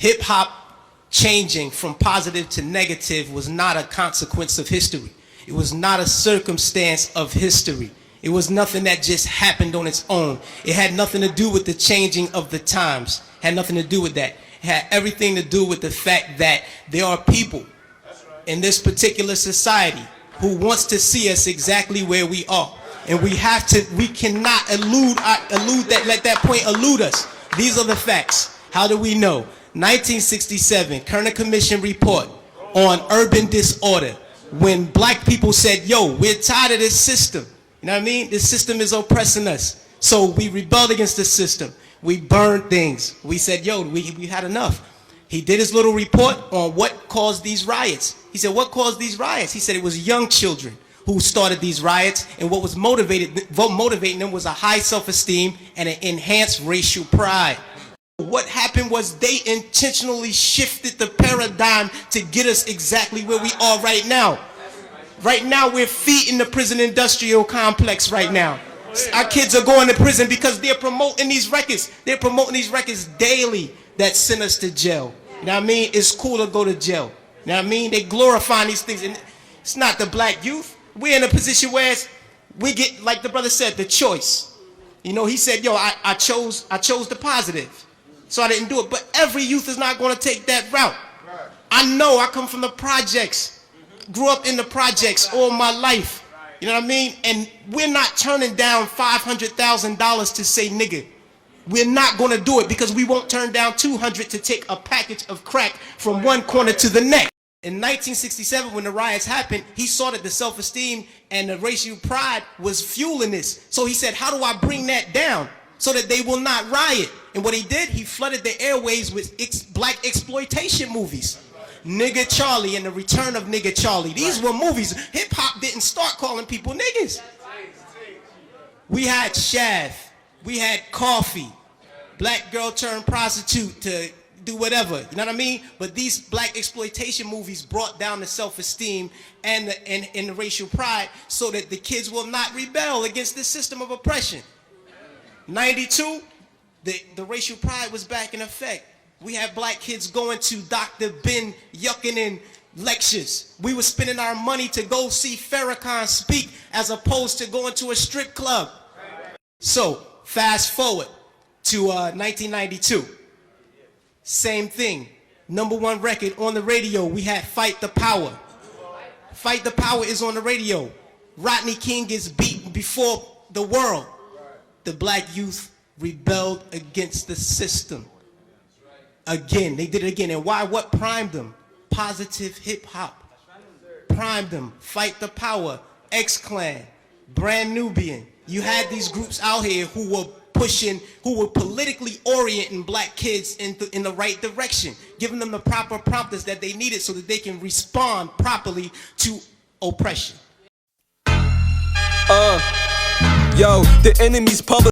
Hip-hop changing from positive to negative was not a consequence of history. It was not a circumstance of history. It was nothing that just happened on its own. It had nothing to do with the changing of the times. It had nothing to do with that. It had everything to do with the fact that there are people in this particular society who wants to see us exactly where we are. And we cannot let that point elude us. These are the facts. How do we know? 1967, Kerner Commission report on urban disorder. When black people said, yo, we're tired of this system. You know what I mean? This system is oppressing us. So we rebelled against the system. We burned things. We said, yo, we had enough. He did his little report on what caused these riots. He said, what caused these riots? He said it was young children who started these riots, and what was motivating them was a high self-esteem and an enhanced racial pride. What happened was they intentionally shifted the paradigm to get us exactly where we are right now. Right now, we're feeding the prison industrial complex right now. Our kids are going to prison because they're promoting these records. They're promoting these records daily that send us to jail. You know what I mean? It's cool to go to jail. You know what I mean? They glorify these things. And it's not the black youth. We're in a position where we get, like the brother said, the choice. You know, he said, yo, I chose the positive. So I didn't do it. But every youth is not going to take that route. I know. I come from the projects. Grew up in the projects all my life. You know what I mean? And we're not turning down $500,000 to say nigga. We're not going to do it because we won't turn down $200 to take a package of crack from one corner to the next. In 1967, when the riots happened, he saw that the self-esteem and the racial pride was fueling this. So he said, how do I bring that down so that they will not riot? And what he did, he flooded the airways with black exploitation movies. Nigga Charlie and the Return of Nigga Charlie. These were movies. Hip-hop didn't start calling people niggas. We had Shaft. We had Coffee. Black girl turned prostitute to do whatever, you know what I mean? But these black exploitation movies brought down the self-esteem and the racial pride so that the kids will not rebel against this system of oppression. 92, the racial pride was back in effect. We had black kids going to Dr. Ben Yuckinin lectures. We were spending our money to go see Farrakhan speak as opposed to going to a strip club. So, fast forward to 1992. Same thing. #1 record on the radio. We had Fight the Power. Fight the Power is on the radio. Rodney King is beaten before the world. The black youth rebelled against the system. Again, they did it again. And why? What primed them? Positive hip-hop. Primed them. Fight the Power. X-Clan. Brand Nubian. You had these groups out here who were politically orienting black kids in the right direction, giving them the proper prompters that they needed so that they can respond properly to oppression. Yo, the enemy's public.